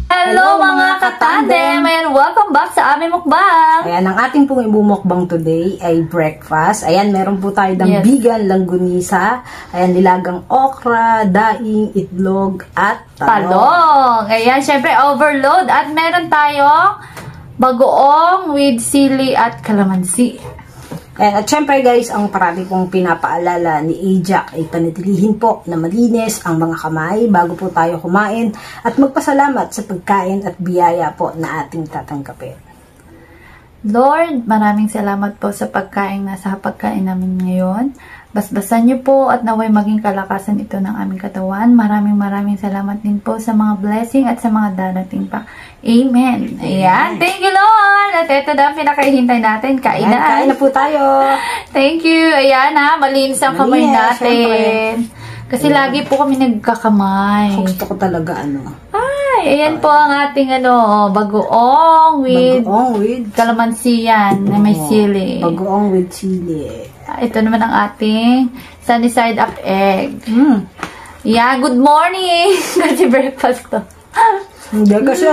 Hello mga katandem! Ayan, welcome back sa aming mukbang! Ayan, ang ating pong ibumukbang today ay breakfast. Ayan, meron po tayo ng vegan langgunisa. Ayan, nilagang okra, daing, itlog, at talong. Ayan, syempre overload. At meron tayong bagoong with sili at kalamansi. Ayan, at syempre guys, ang parati pong pinapaalala ni Ajak ay panatilihin po na malinis ang mga kamay bago po tayo kumain at magpasalamat sa pagkain at biyaya po na ating tatanggapin. Lord, maraming salamat po sa pagkain na sa pagkain namin ngayon. Basbasan niyo po at naway maging kalakasan ito ng aming katawan. Maraming salamat din po sa mga blessing at sa mga darating pa. Amen. Ayan. Thank you, Lord. At ito na ang pinakahihintay natin. Kainan. Ayan, kain na po tayo. Thank you. Ayan ha. Malinis ang kamay natin. Kasi lagi po kami nagkakamay. Gusto ko talaga Ay, ayan po ang ating bagoong with kalamansi yan na may sili. Bagoong with chili. Ito naman ang ating sunny side up egg. Yeah, good morning! Kasi breakfast to. Hindi kasi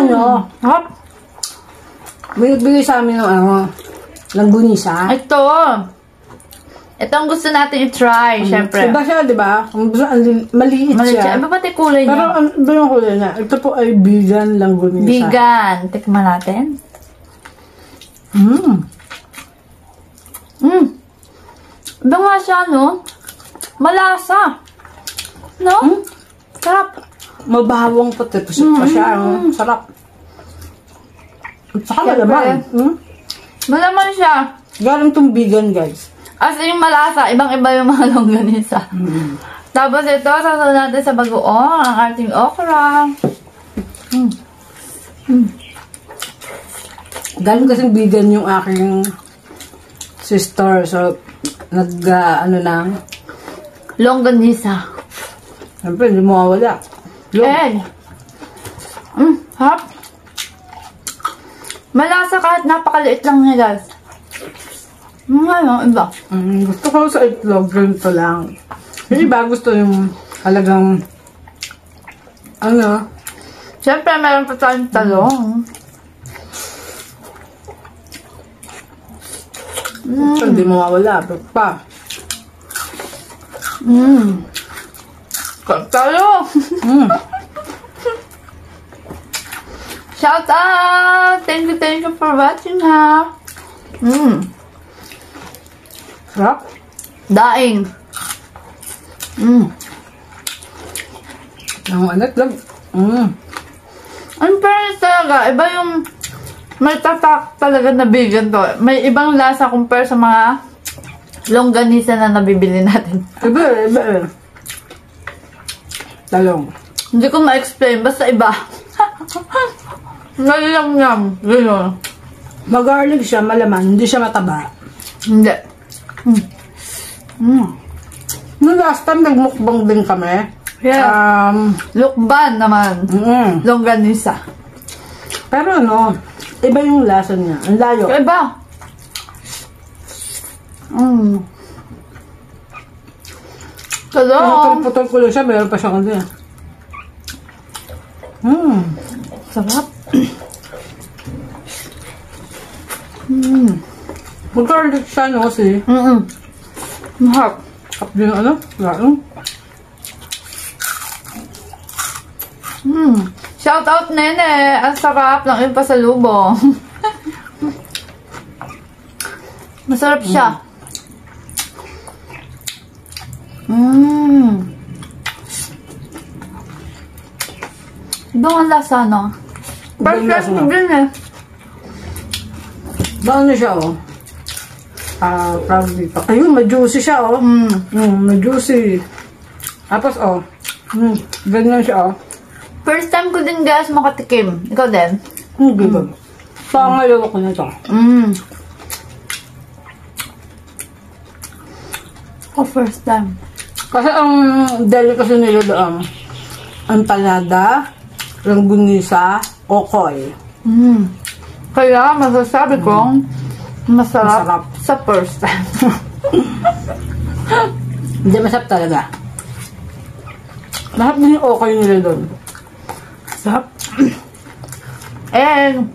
bigay sa amin ng langgunisa. Ito ang gusto natin i-try, syempre. Iba siya, di ba? Maliit siya. Iba pati kulay niya. Pero iba yung kulay niya. Ito po ay vegan langgunisa. Vegan. Tikman natin. Iba nga siya, no? Malasa. No? Sarap. Mabawang puti. Pusip pa siya. Sarap. At saka malaman. Malaman siya. Galing itong vegan, guys. As yung malasa, ibang-iba yung mga longganisa. Tapos ito, sasaw natin sa bagoong, ang ating okra. Galing kasing vegan yung aking sister. So, ng longganisa. Siyempre, hindi mo mawala. Egg. Hap. Malasa kahit napakaliit lang niya, guys. Iba. Gusto ko sa itlog, ganito lang. Yung iba gusto yung halagang Siyempre, meron pa tayong talong. Hindi mo mawala. Pa. Talong! Shout out! Thank you for watching, ha? Sarap. Daing. Ang itlog. Ang fairness talaga, iba yung may tatak talaga na vegan to. May ibang lasa compare sa mga longganisa na nabibili natin. Iba. Talong. Hindi ko ma-explain, basta iba. Nalilamyam. Gano'n. Mag-garlic siya, malaman. Hindi siya mataba. Hindi. Noong last time, nagmukbang din kami. Yeah. Lukban naman. Longganisa. Pero iba yung lasa niya. Ang layo. Iba. Talong. Putol ko lang siya, meron pa siya kasi. Sarap. Mag-garlic siya, kasi. Mahap. Kap din laing. Shout out, Nene. Ang sarap ng yung pasalubong. Masarap siya. Ibang ang lasa, no? Perfect din eh. Baan na siya, probably pa. Ayun, ma-juicy siya, ma-juicy. Tapos, ganyan siya, First time ko din, guys, makatikim. Ikaw din? Hindi ba? Pangalawa ko na ito. First time. Kasi ang delicacy nila doon, empanada, langgunisa, okoy. Kaya masasabi kong masarap sa first time. Hindi, masarap talaga. Lahat din yung okay nila doon. Sarap. And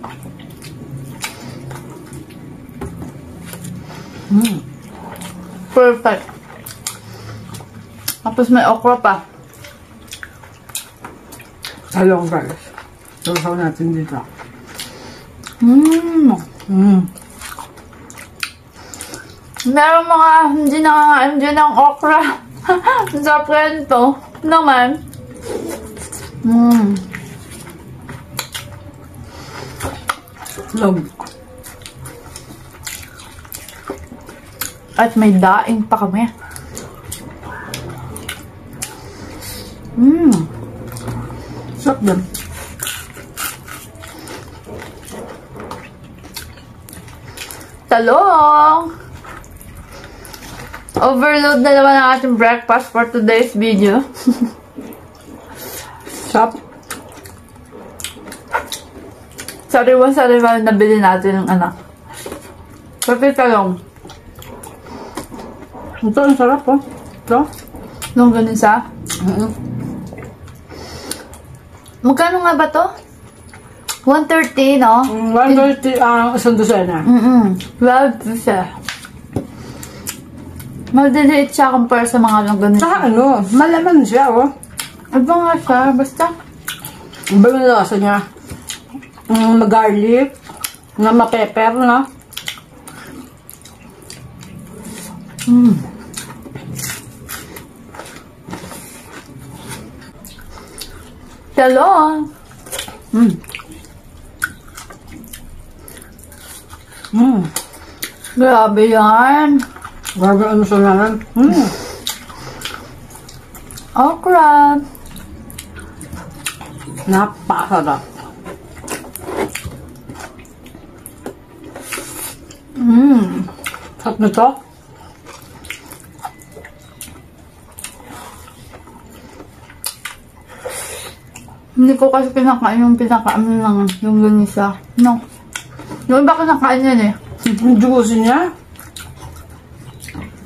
perfect. Tapos may okra pa. Talong guys. Sasaw natin dito. Meron mga hindi nakakain dyan ng okra. Sa prento naman. Log. At may daing pa kami. Sarap din. Talong! Overload na naman ang ating breakfast for today's video. Sarap. Sariwa-sariwa na nabili natin ng anak. Pati talong. Ito, ang sarap po. Ito. Nung ganisa. Magkano nga ba to? 130, no? 130 ang isang dosena. 12 siya. Maliliit siya compare sa mga lang ganito. Saka ano, malaman siya, oh. Iba nga siya, basta. Iba yung lasa niya. Mag-garlic, na ma-pepper, no? Talong. Grabe yan. Grabe ano sa naman. Okra. Napakasarap. Sarap nito. Hindi ko kasi pinakain yung lang yung ganisa. No. Yung iba kinakain yan eh. Yung juicy niya.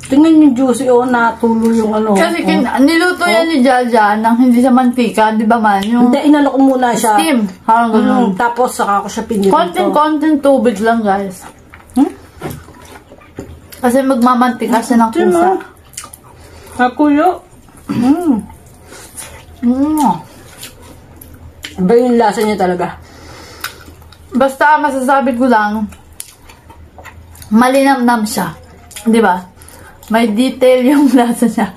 Tingnan yung juicy, oh, natulo yung ano. Kasi niluto yan ni Jaja nang hindi sa mantika, di ba man? Yung hindi, inano ko muna siya. steam. Parang ganun. Tapos saka ko siya pinirito. Konting tubig lang, guys. Kasi magmamantika siya ng kusa. Nakuyo. Iba yung lasa niya talaga. Basta masasabi ko lang, malinamnam siya. Di ba? May detail yung lasa niya.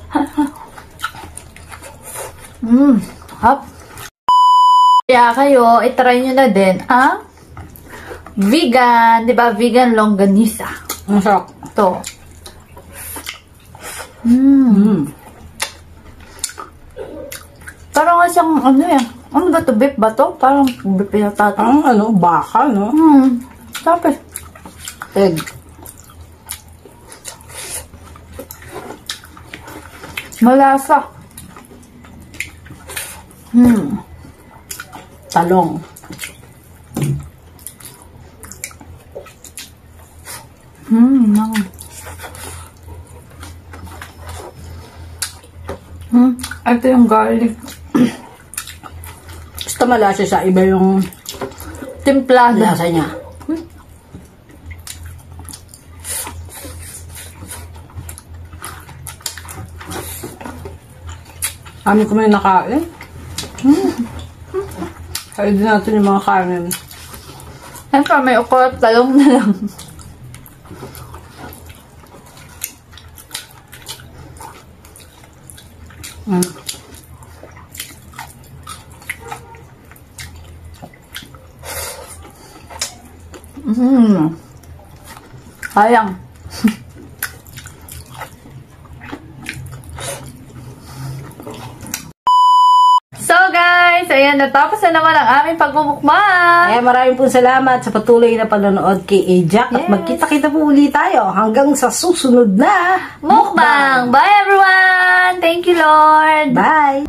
Hop. Kaya kayo, itry nyo na din ang vegan, di ba? Vegan longganisa. Ang sarap. Ito. Parang nga siyang, ano yan? Ano ba ito? Beef ba ito? Parang beef yata ito. Ang ano, baka, no? Tapos, Egg. malasa. Talong. Ito yung garlic. Basta malasa siya. Iba yung Timplada. lasa niya. Kami ko may nakain. Kaya din natin yung mga kanin. Siyempre, may okra at talong na lang. Sayang. So guys, ayan, natapos na naman ang aming pagmumukbang. Maraming po salamat sa patuloy na panonood kay Ajak. At magkita-kita po ulit tayo hanggang sa susunod na Mukbang! Bye everyone! Thank you, Lord! Bye!